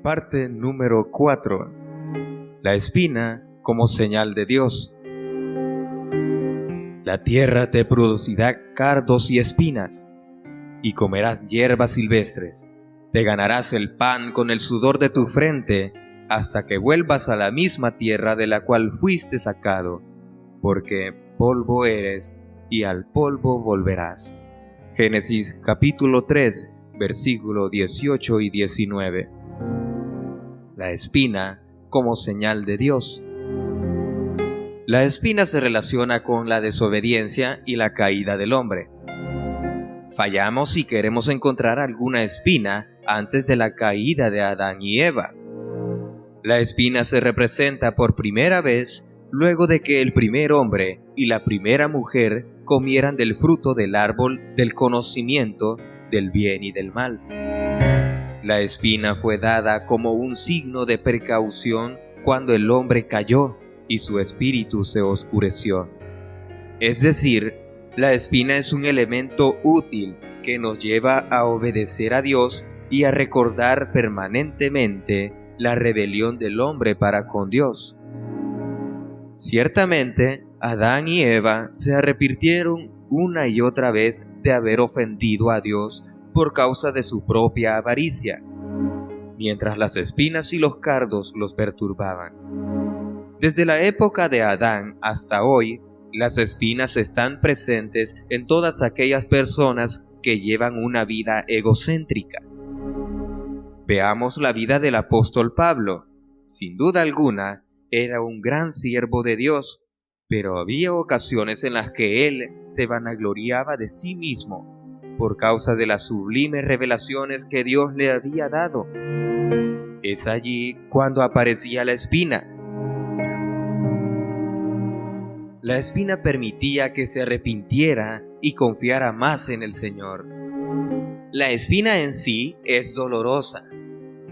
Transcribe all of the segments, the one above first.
Parte número 4. La espina como señal de Dios. La tierra te producirá cardos y espinas, y comerás hierbas silvestres. Te ganarás el pan con el sudor de tu frente, hasta que vuelvas a la misma tierra de la cual fuiste sacado, porque polvo eres, y al polvo volverás. Génesis capítulo 3, versículo 18 y 19. La espina como señal de Dios. La espina se relaciona con la desobediencia y la caída del hombre. Fallamos si queremos encontrar alguna espina antes de la caída de Adán y Eva. La espina se representa por primera vez luego de que el primer hombre y la primera mujer comieran del fruto del árbol del conocimiento del bien y del mal. La espina fue dada como un signo de precaución cuando el hombre cayó y su espíritu se oscureció. Es decir, la espina es un elemento útil que nos lleva a obedecer a Dios y a recordar permanentemente la rebelión del hombre para con Dios. Ciertamente, Adán y Eva se arrepintieron una y otra vez de haber ofendido a Dios por causa de su propia avaricia, mientras las espinas y los cardos los perturbaban. Desde la época de Adán hasta hoy, las espinas están presentes en todas aquellas personas que llevan una vida egocéntrica. Veamos la vida del apóstol Pablo. Sin duda alguna, era un gran siervo de Dios, pero había ocasiones en las que él se vanagloriaba de sí mismo por causa de las sublimes revelaciones que Dios le había dado. Es allí cuando aparecía la espina. La espina permitía que se arrepintiera y confiara más en el Señor. La espina en sí es dolorosa,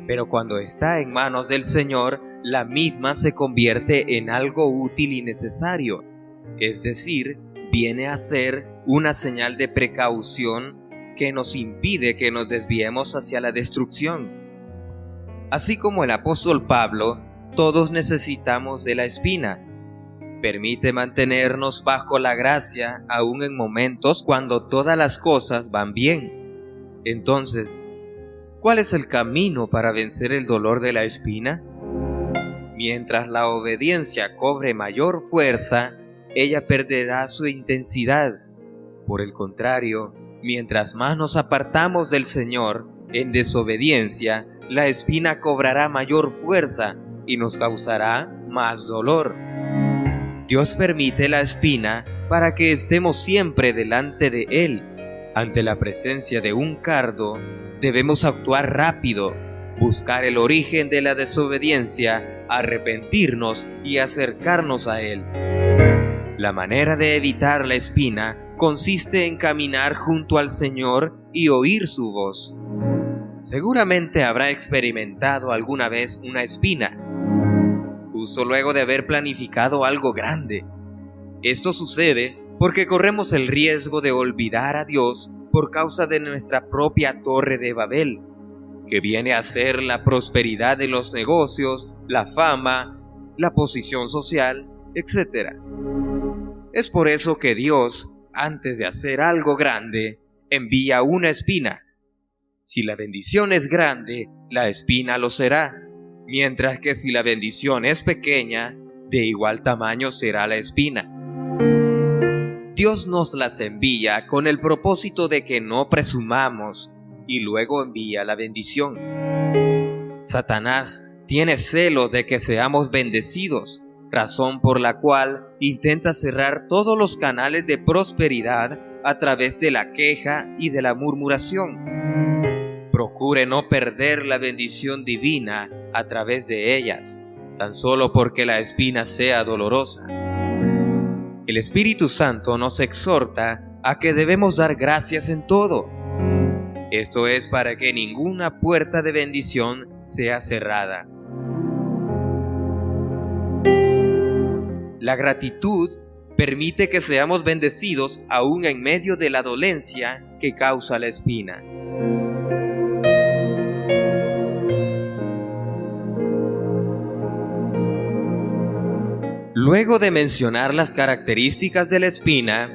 pero cuando está en manos del Señor, la misma se convierte en algo útil y necesario, es decir, viene a ser una señal de precaución que nos impide que nos desviemos hacia la destrucción. Así como el apóstol Pablo, todos necesitamos de la espina. Permite mantenernos bajo la gracia aún en momentos cuando todas las cosas van bien. Entonces, ¿cuál es el camino para vencer el dolor de la espina? Mientras la obediencia cobre mayor fuerza, ella perderá su intensidad. Por el contrario, mientras más nos apartamos del Señor en desobediencia, la espina cobrará mayor fuerza y nos causará más dolor. Dios permite la espina para que estemos siempre delante de Él. Ante la presencia de un cardo, debemos actuar rápido, buscar el origen de la desobediencia, arrepentirnos y acercarnos a Él. La manera de evitar la espina consiste en caminar junto al Señor y oír su voz. Seguramente habrá experimentado alguna vez una espina, justo luego de haber planificado algo grande. Esto sucede porque corremos el riesgo de olvidar a Dios por causa de nuestra propia torre de Babel, que viene a ser la prosperidad de los negocios, la fama, la posición social, etc. Es por eso que Dios, antes de hacer algo grande, envía una espina. Si la bendición es grande, la espina lo será, mientras que si la bendición es pequeña, de igual tamaño será la espina. Dios nos las envía con el propósito de que no presumamos y luego envía la bendición. Satanás tiene celos de que seamos bendecidos, razón por la cual intenta cerrar todos los canales de prosperidad a través de la queja y de la murmuración. Procure no perder la bendición divina a través de ellas, tan solo porque la espina sea dolorosa. El Espíritu Santo nos exhorta a que debemos dar gracias en todo. Esto es para que ninguna puerta de bendición sea cerrada. La gratitud permite que seamos bendecidos aún en medio de la dolencia que causa la espina. Luego de mencionar las características de la espina,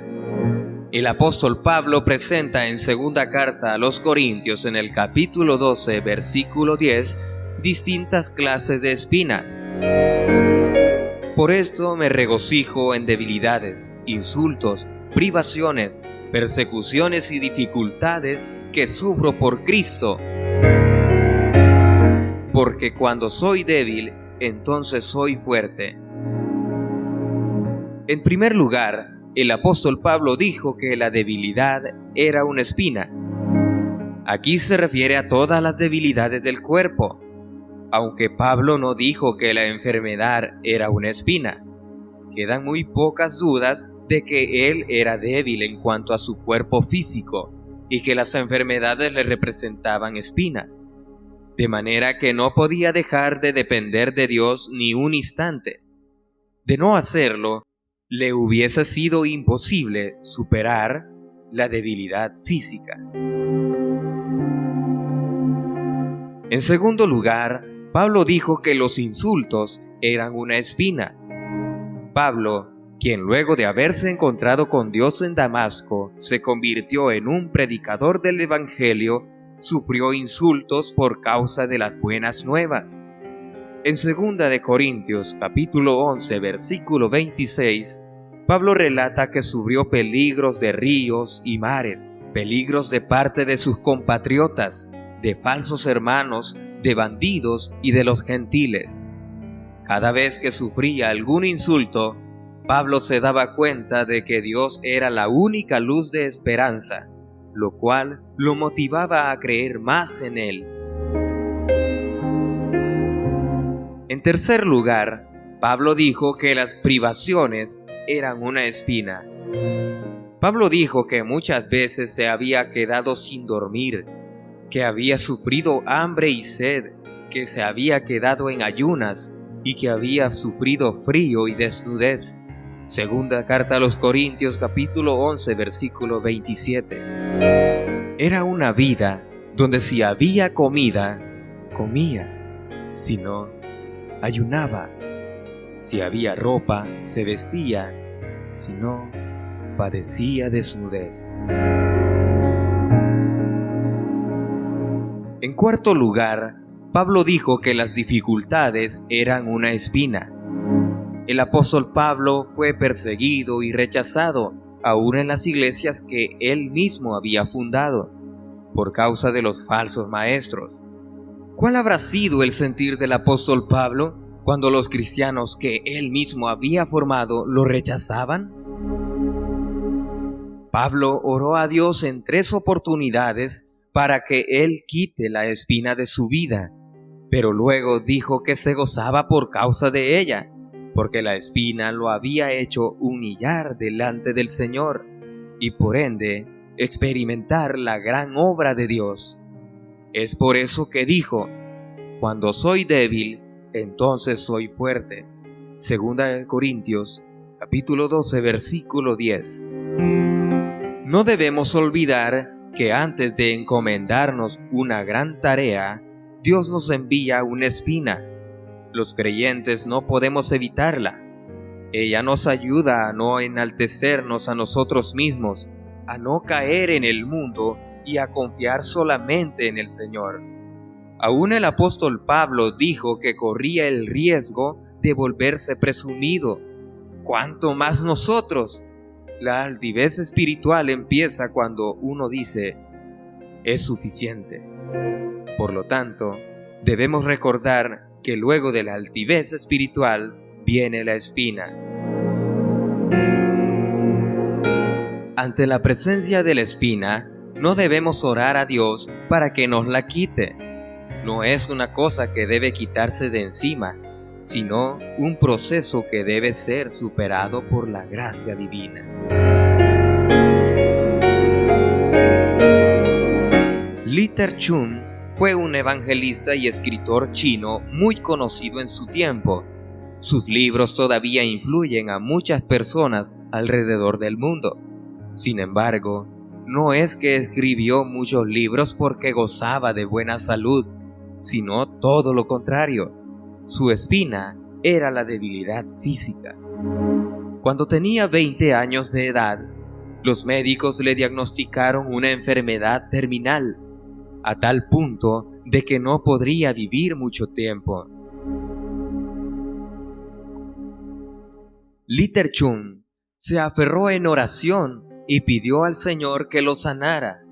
el apóstol Pablo presenta en segunda carta a los Corintios, en el capítulo 12, versículo 10, distintas clases de espinas. Por esto me regocijo en debilidades, insultos, privaciones, persecuciones y dificultades que sufro por Cristo. Porque cuando soy débil, entonces soy fuerte. En primer lugar, el apóstol Pablo dijo que la debilidad era una espina. Aquí se refiere a todas las debilidades del cuerpo, aunque Pablo no dijo que la enfermedad era una espina. Quedan muy pocas dudas de que él era débil en cuanto a su cuerpo físico y que las enfermedades le representaban espinas, de manera que no podía dejar de depender de Dios ni un instante. De no hacerlo, le hubiese sido imposible superar la debilidad física. En segundo lugar, Pablo dijo que los insultos eran una espina. Pablo, quien luego de haberse encontrado con Dios en Damasco, se convirtió en un predicador del Evangelio, sufrió insultos por causa de las buenas nuevas. En 2 de Corintios, capítulo 11, versículo 26, Pablo relata que sufrió peligros de ríos y mares, peligros de parte de sus compatriotas, de falsos hermanos, de bandidos y de los gentiles. Cada vez que sufría algún insulto, Pablo se daba cuenta de que Dios era la única luz de esperanza, lo cual lo motivaba a creer más en Él. En tercer lugar, Pablo dijo que las privaciones eran una espina. Pablo dijo que muchas veces se había quedado sin dormir, que había sufrido hambre y sed, que se había quedado en ayunas y que había sufrido frío y desnudez. Segunda carta a los Corintios, capítulo 11, versículo 27. Era una vida donde si había comida, comía, si no, ayunaba. Si había ropa, se vestía, si no, padecía desnudez. En cuarto lugar, Pablo dijo que las dificultades eran una espina. El apóstol Pablo fue perseguido y rechazado, aún en las iglesias que él mismo había fundado, por causa de los falsos maestros. ¿Cuál habrá sido el sentir del apóstol Pablo cuando los cristianos que él mismo había formado lo rechazaban? Pablo oró a Dios en 3 oportunidades para que Él quite la espina de su vida, pero luego dijo que se gozaba por causa de ella, porque la espina lo había hecho humillar delante del Señor y por ende experimentar la gran obra de Dios. Es por eso que dijo: cuando soy débil, entonces soy fuerte. 2 de Corintios, capítulo 12, versículo 10. No debemos olvidar que antes de encomendarnos una gran tarea, Dios nos envía una espina. Los creyentes no podemos evitarla. Ella nos ayuda a no enaltecernos a nosotros mismos, a no caer en el mundo y a confiar solamente en el Señor. Aún el apóstol Pablo dijo que corría el riesgo de volverse presumido. ¿Cuánto más nosotros? La altivez espiritual empieza cuando uno dice: es suficiente. Por lo tanto, debemos recordar que luego de la altivez espiritual viene la espina. Ante la presencia de la espina, no debemos orar a Dios para que nos la quite. No es una cosa que debe quitarse de encima, sino un proceso que debe ser superado por la gracia divina. Li Terchun fue un evangelista y escritor chino muy conocido en su tiempo. Sus libros todavía influyen a muchas personas alrededor del mundo. Sin embargo, no es que escribió muchos libros porque gozaba de buena salud, sino todo lo contrario. Su espina era la debilidad física. Cuando tenía 20 años de edad, los médicos le diagnosticaron una enfermedad terminal, a tal punto de que no podría vivir mucho tiempo. Litterchun se aferró en oración y pidió al Señor que lo sanara.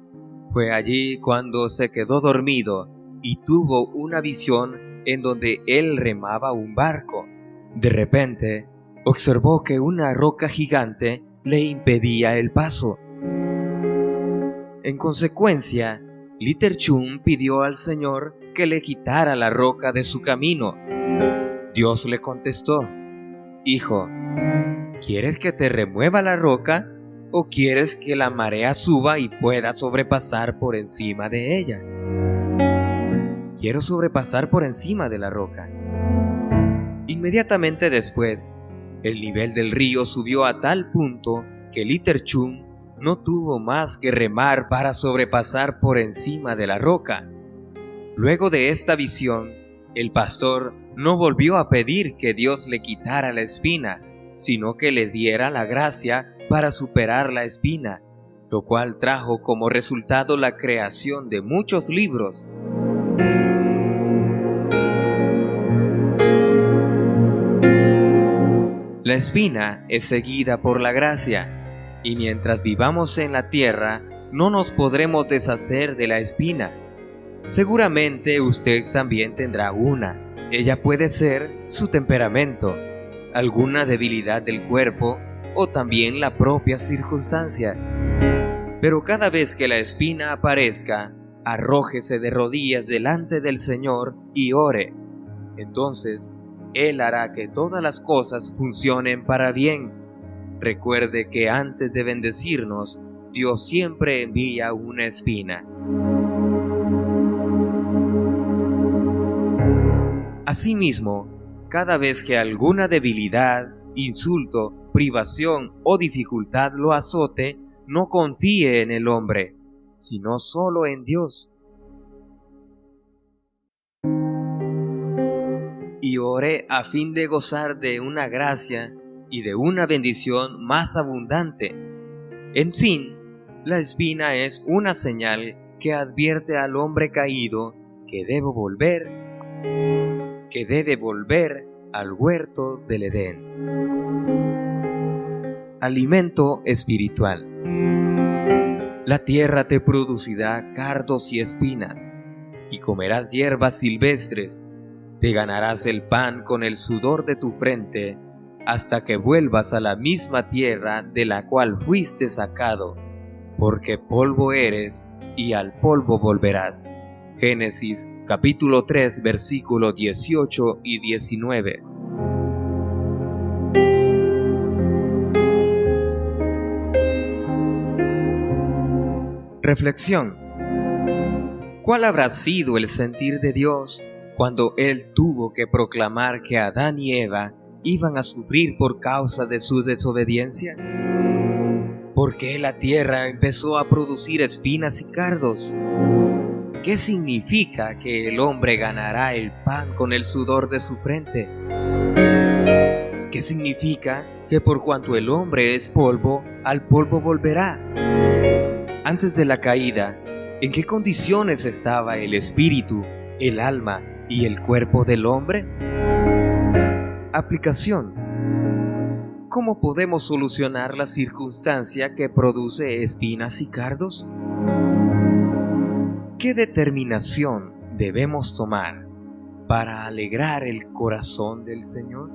Fue allí cuando se quedó dormido y tuvo una visión en donde él remaba un barco. De repente, observó que una roca gigante le impedía el paso. En consecuencia, Litterchun pidió al Señor que le quitara la roca de su camino. Dios le contestó: «Hijo, ¿quieres que te remueva la roca o quieres que la marea suba y pueda sobrepasar por encima de ella?» «Quiero sobrepasar por encima de la roca». Inmediatamente después, el nivel del río subió a tal punto que Litterchun no tuvo más que remar para sobrepasar por encima de la roca. Luego de esta visión, el pastor no volvió a pedir que Dios le quitara la espina, sino que le diera la gracia para superar la espina, lo cual trajo como resultado la creación de muchos libros. La espina es seguida por la gracia, y mientras vivamos en la tierra, no nos podremos deshacer de la espina. Seguramente usted también tendrá una. Ella puede ser su temperamento, alguna debilidad del cuerpo o también la propia circunstancia. Pero cada vez que la espina aparezca, arrójese de rodillas delante del Señor y ore. Entonces, Él hará que todas las cosas funcionen para bien. Recuerde que antes de bendecirnos, Dios siempre envía una espina. Asimismo, cada vez que alguna debilidad, insulto, privación o dificultad lo azote, no confíe en el hombre, sino solo en Dios. Y ore a fin de gozar de una gracia y de una bendición más abundante. En fin, la espina es una señal que advierte al hombre caído que debe volver al huerto del Edén. Alimento espiritual. La tierra te producirá cardos y espinas, y comerás hierbas silvestres. Te ganarás el pan con el sudor de tu frente, hasta que vuelvas a la misma tierra de la cual fuiste sacado, porque polvo eres y al polvo volverás. Génesis capítulo 3 versículos 18 y 19. Reflexión. ¿Cuál habrá sido el sentir de Dios cuando Él tuvo que proclamar que Adán y Eva iban a sufrir por causa de su desobediencia? ¿Por qué la tierra empezó a producir espinas y cardos? ¿Qué significa que el hombre ganará el pan con el sudor de su frente? ¿Qué significa que por cuanto el hombre es polvo, al polvo volverá? Antes de la caída, ¿en qué condiciones estaba el espíritu, el alma y el cuerpo del hombre? Aplicación. ¿Cómo podemos solucionar la circunstancia que produce espinas y cardos? ¿Qué determinación debemos tomar para alegrar el corazón del Señor?